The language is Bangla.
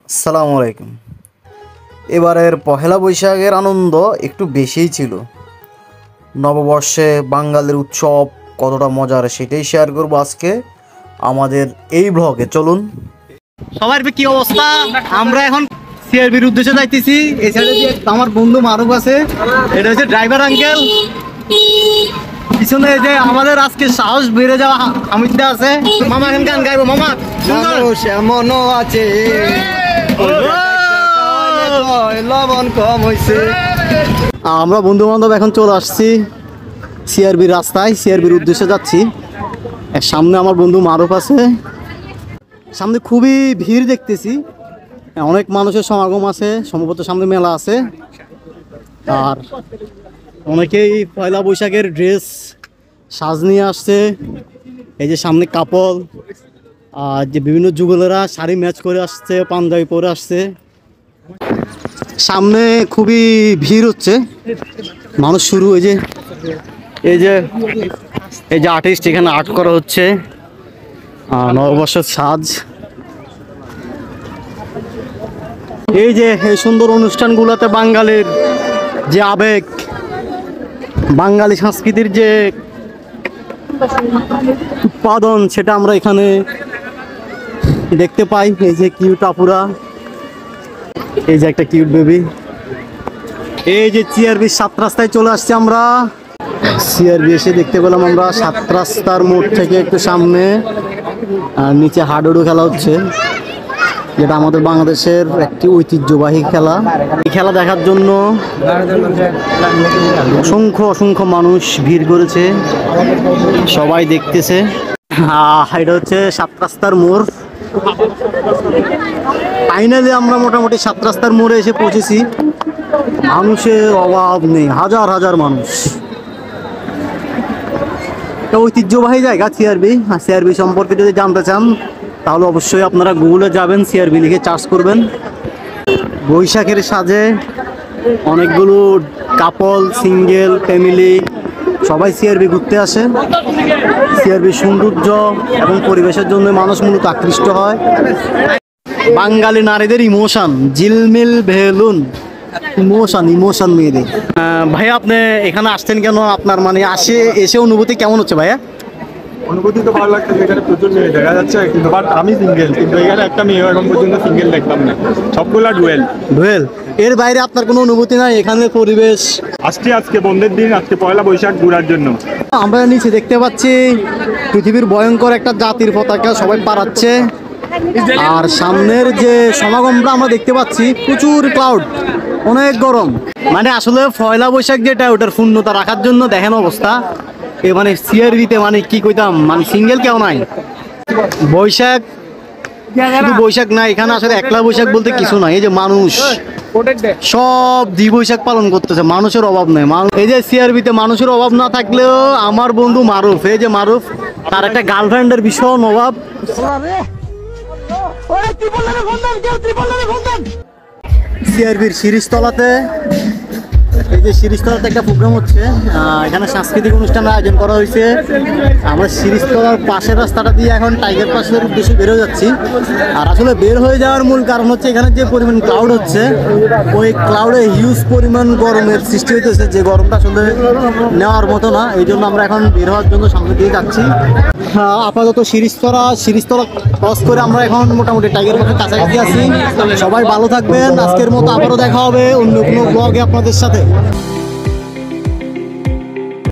আসসালামু আলাইকুম। এবারের পহেলা বৈশাখের আনন্দ একটু বেশিই ছিল। নববর্ষে বাঙালির উৎসব কতটা মজার সেটাই শেয়ার করবো আজকে আমাদের এই ব্লগে। চলুন। সবার কি অবস্থা? আমরা এখন সিআরবির উদ্দেশ্যে যাইতেছি। এই সাইডে যে আমার বন্ধু মারুফ আছে, এটা হচ্ছে ড্রাইভার আঙ্কেল। পিছনে যে আমাদের আজকে সাহস বেড়ে যাওয়া হামিদা আছে। মামা এখন গান গাইবো। মামা এমন আছে লবণ কম হয়েছে। আমরা বন্ধু বান্ধব এখন চলে আসছি সিআরবির রাস্তায়, সিআরবির উদ্দেশ্যে যাচ্ছি। সামনে আমার বন্ধু মারুফ আছে, সামনে খুবই ভিড় দেখতেছি, অনেক মানুষের সমাগম আছে, সম্ভবত সামনে মেলা আছে। আর অনেকেই পয়লা বৈশাখের ড্রেস সাজ নিয়ে আসছে। এই যে সামনে কাপল, আর যে বিভিন্ন যুগলেরা শাড়ি ম্যাচ করে আসছে, পাঞ্জাবি পরে আসছে। সামনে খুবই ভিড় হচ্ছে, মানুষ শুরু। এই যে আর্টিস্ট এখানে আর্ট করা হচ্ছে, নববর্ষের সাজ। এই যে এই সুন্দর অনুষ্ঠানগুলোতে বাঙালির যে আবেগ, বাঙালি সংস্কৃতির যে উৎপাদন, সেটা আমরা এখানে দেখতে পাই। এই যে কিউট আপুরা, এই যে একটা কিউট বেবি। এই যে সিআরবি 7 রাস্তায় চলে আসছি আমরা। সিআরবি এসে দেখতে পেলাম আমরা 7 রাস্তার মোড় থেকে একটু সামনে নিচে হাডুডু খেলা হচ্ছে, যেটা আমাদের বাংলাদেশের একটি ঐতিহ্যবাহী খেলা। এই খেলা দেখার জন্য অসংখ্য মানুষ ভিড় করেছে, সবাই দেখতেছে। এটা হচ্ছে 7 রাস্তার মোড়। ফাইনালি আমরা মোটামুটি 7 রাস্তার মোড়ে এসে পৌঁছেছি। মানুষের অভাব নেই, হাজার হাজার মানুষ। একটা ঐতিহ্যবাহী জায়গা সিআরবি। আর সিআরবি সম্পর্কে যদি জানতে চান তাহলে অবশ্যই আপনারা গুগলে যাবেন, সিআরবি লিখে সার্চ করবেন। বৈশাখের সাজে অনেকগুলো কাপল, সিঙ্গেল, ফ্যামিলি সবাই সিআরবি ঘুরতে আসে। সিআরবির সৌন্দর্য এবং পরিবেশের জন্য মানুষ মূলত আকৃষ্ট হয়। বাঙালি নারীদের ইমোশন, ঝিলমিল বেলুন, ইমোশন মেয়েদের। ভাইয়া, আপনি এখানে আসছেন কেন? আপনার মানে এসে অনুভূতি কেমন হচ্ছে ভাইয়া? অনুভূতি তো ভালো লাগছে, এখানে প্রচুর মেয়ে দেখা যাচ্ছে, কিন্তু বাট আমি সিঙ্গেল, কিন্তু এখানে একটা মেয়ে এখন পর্যন্ত সিঙ্গেল দেখলাম না, সবগুলা ডুয়েল। এর বাইরে আপনার কোনো অনুভূতি নাই? এখানে পরিবেশ আজকে বন্ধের দিন, আজকে পয়লা বৈশাখ, ঘোরার জন্য। আমরা নিচে দেখতে পাচ্ছি পৃথিবীর ভয়ঙ্কর একটা জাতির পতাকা সবাই পাড়াচ্ছে। আর সামনের যে সমাগমটা আমরা দেখতে পাচ্ছি, প্রচুর ক্লাউড, অনেক গরম। মানে আসলে পয়লা বৈশাখ যেটা, ওটার পূর্ণতা রাখার জন্য দেখেন অবস্থা। মানে সিআরবিতে মানে কি কইতাম, মানে সিঙ্গেল কেউ নাই। বৈশাখ শুধু বৈশাখ না, এখানে আসলে একলা বৈশাখ বলতে কিছু নাই। এই যে মানুষ সব বৈশাখ পালন করতেছে, মানুষের অভাব নেই। এই যে সিআরবিতে মানুষের অভাব না থাকলেও আমার বন্ধু মারুফ, এই যে মারুফ, তার একটা গার্লফ্রেন্ডের ভীষণ অভাব। সিআরবির শিরিষতলাতে, এই যে শিরিষতলাতে একটা প্রোগ্রাম হচ্ছে, এখানে সাংস্কৃতিক অনুষ্ঠানের আয়োজন করা হয়েছে। আমরা শিরিষতলার পাশের রাস্তাটা দিয়ে এখন টাইগার পাসের উদ্দেশ্যে বেরো যাচ্ছি। আর আসলে বের হয়ে যাওয়ার মূল কারণ হচ্ছে এখানে যে পরিমাণ ক্লাউড হচ্ছে, ওই ক্লাউডে হিউজ পরিমাণ গরমের সৃষ্টি হইতেছে, যে গরমটা আসলে নেওয়ার মতো না। এই জন্য আমরা এখন বের হওয়ার জন্য সামনে দিয়ে যাচ্ছি। আপাতত শিরিষতলা ক্রস করে আমরা এখন মোটামুটি টাইগার পাসের কাছাকাছি আছি। সবাই ভালো থাকবেন। আজকের মতো আবারও দেখা হবে অন্য কোনো ব্লগে আপনাদের সাথে।